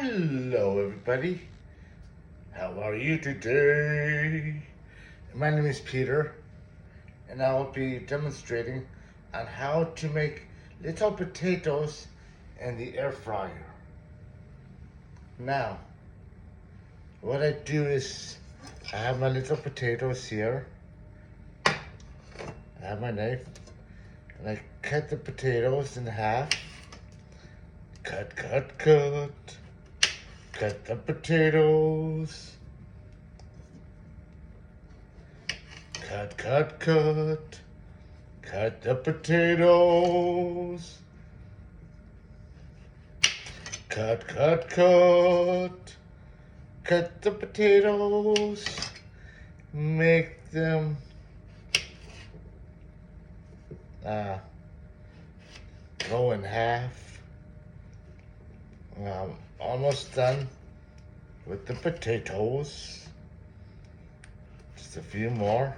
Hello, everybody. How are you today? My name is Peter, and I will be demonstrating on how to make little potatoes in the air fryer. Now, what I do is I have my little potatoes here. I have my knife, and I cut the potatoes in half. Cut, cut, cut. Cut the potatoes. Cut, cut, cut. Cut the potatoes. Cut, cut, cut. Cut the potatoes. Make them go in half. I'm almost done with the potatoes. Just a few more.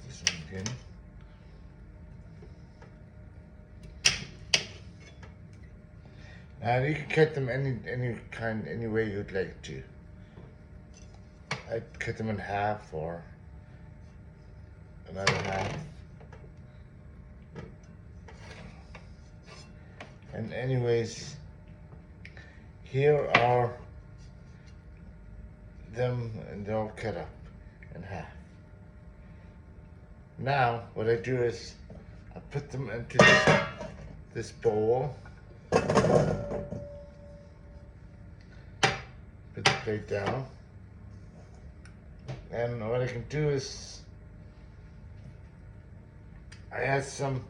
This one again. Now you can cut them any way you'd like to. I'd cut them in half or another half. And anyways, here are them, and they're all cut up in half. Now what I do is I put them into this bowl. Put the plate down, and what I can do is I add some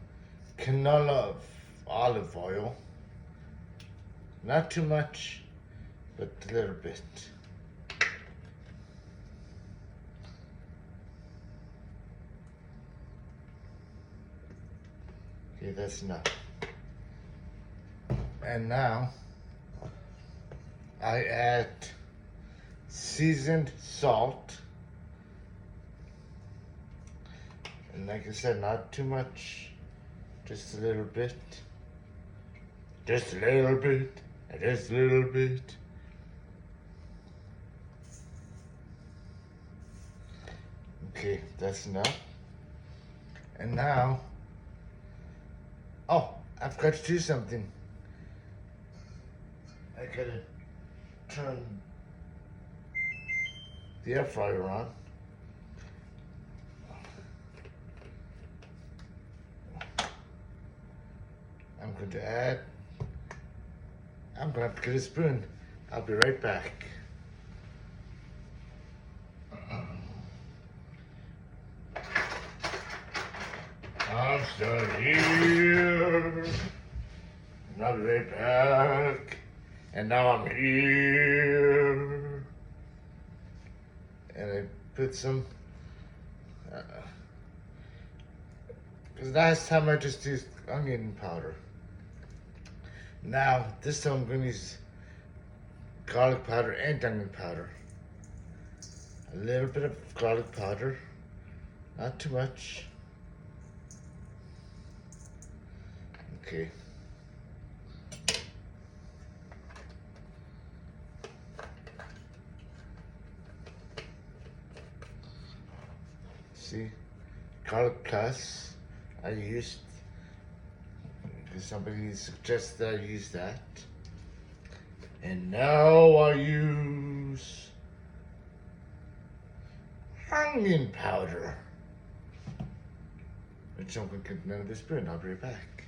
canola olive oil, not too much, but a little bit. Okay, that's enough. And now I add seasoned salt. And like I said, not too much, just a little bit. Just a little bit, just a little bit. Okay, that's enough. And now, oh, I've got to do something. I gotta turn the air fryer on. I'm going to add, I'm going to have to get a spoon. I'll be right back. I'm still here. I'll be right back. And now I'm here. And I put some, because last time I just used onion powder. Now, this time I'm going to use garlic powder and onion powder. A little bit of garlic powder, not too much. Okay. See, garlic plus I used, because somebody suggested I use that. And now I use onion powder, which I'm going to get another spoon. I'll be right back.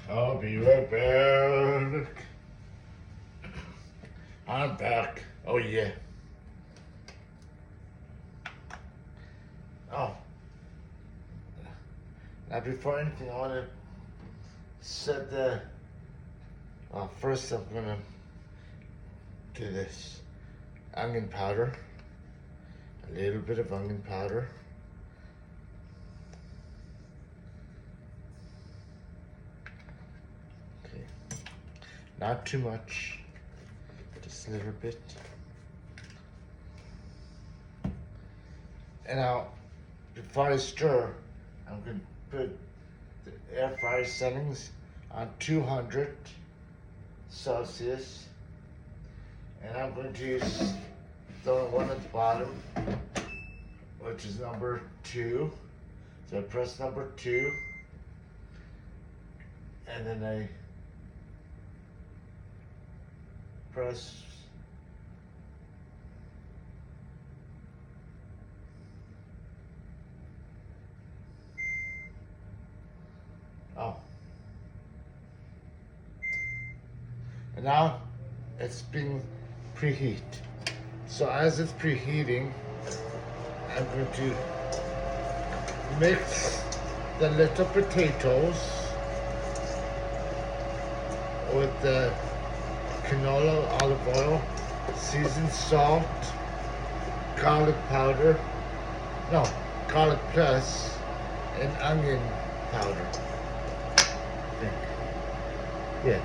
I'll be right back. I'm back. Oh yeah. Oh. Now before anything, I want to set the. First, I'm gonna do this. onion powder. A little bit of onion powder. Okay, not too much, just a little bit. And now, before I stir, I'm going to put the air fryer settings on 200 Celsius. And I'm going to use the one at the bottom, which is number 2. So I press number 2, and then I press and now it's being preheat. So as it's preheating, I'm going to mix the little potatoes with the canola olive oil, seasoned salt, garlic powder, no, garlic plus, and onion powder. I think. Yeah.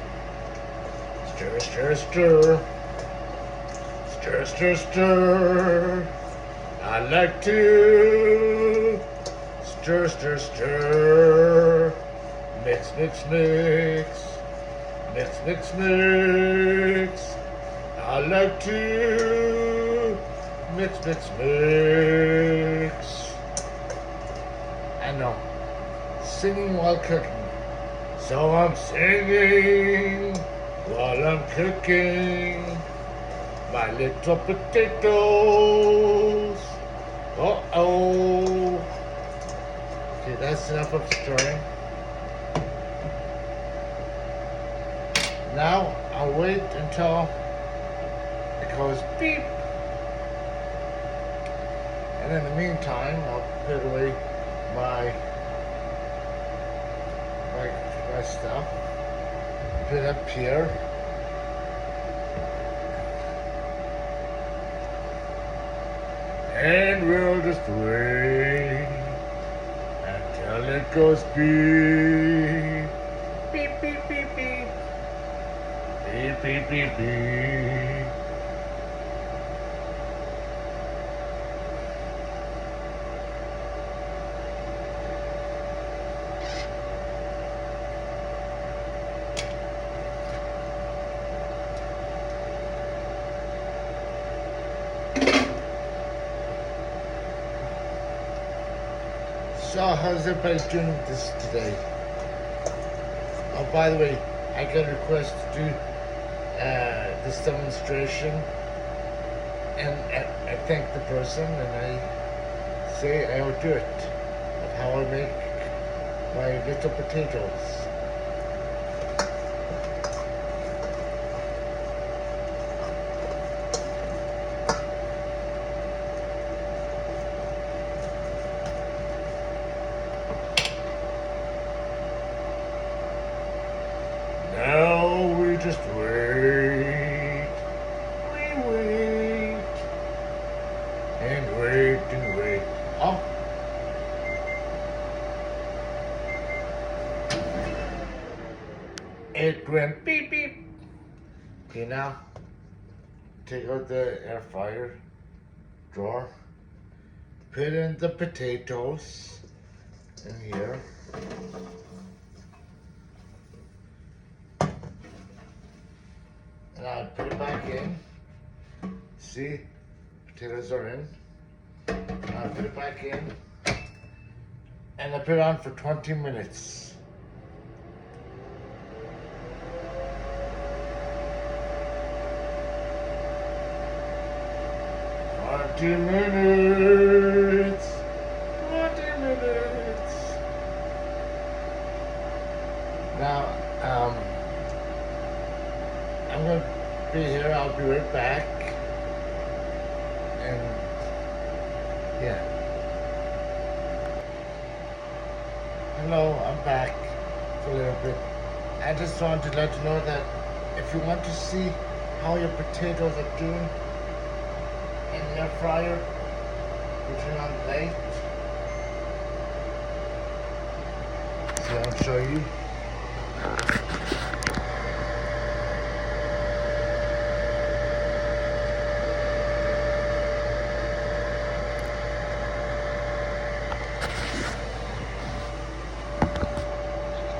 Stir, stir, stir. Stir, stir, stir. I like to stir, stir, stir. Mix, mix, mix. Mix, mix, mix. I like to mix, mix, mix. I know. Singing while cooking. So I'm singing while I'm cooking my little potatoes. Uh-oh. Okay, that's enough of stirring. Now I'll wait until it goes beep. And in the meantime, I'll put away my stuff. Put it up here. And we'll just wait until it goes beep. Beep, beep, beep, beep. Beep, beep, beep, beep. So how's everybody doing this today? Oh, by the way, I got a request to do this demonstration, and I thank the person, and I say I will do it, of how I make my little potatoes. Now we just wait, we wait, and wait and wait. Oh. It went beep beep. Okay, now take out the air fryer drawer, put in the potatoes in here. And I put it back in. See, potatoes are in. And I put it back in. And I put it on for 20 minutes. Twenty minutes. 20 minutes. Now, I'm going to be here. I'll be right back. And yeah. Hello, I'm back for a little bit. I just wanted to let you know that if you want to see how your potatoes are doing, air fryer. We turn on the light. See, I'll show you.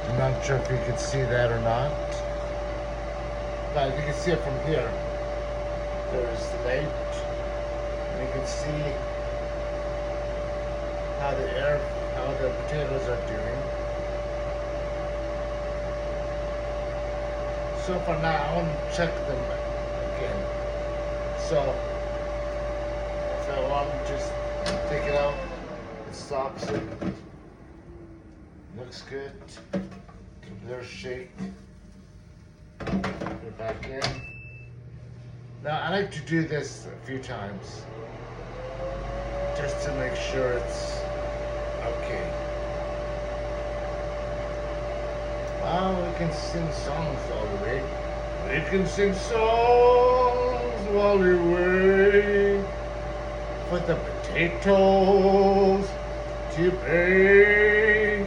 I'm not sure if you can see that or not. But you can see it from here. There's the light. And you can see how the potatoes are doing. So for now, I want to check them again. So if I want to just take it out, it stops it. Looks good. Give it a little shake. Put it back in. Now I like to do this a few times just to make sure it's okay. Well, we can sing songs all the way. We can sing songs while we wait for the potatoes to bake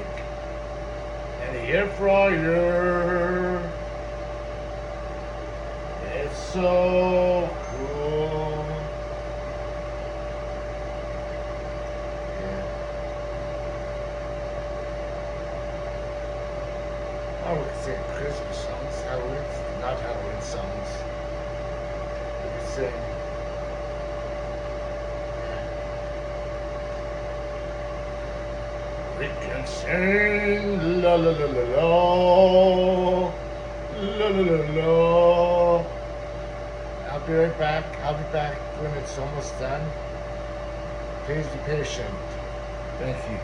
in the air fryer. It's so cool. Yeah. Oh, we can sing Christmas songs, Halloween, not Halloween songs. We can sing. We can sing la la la la la la la la la. I'll be right back. I'll be back when it's almost done. Please be patient. Thank you.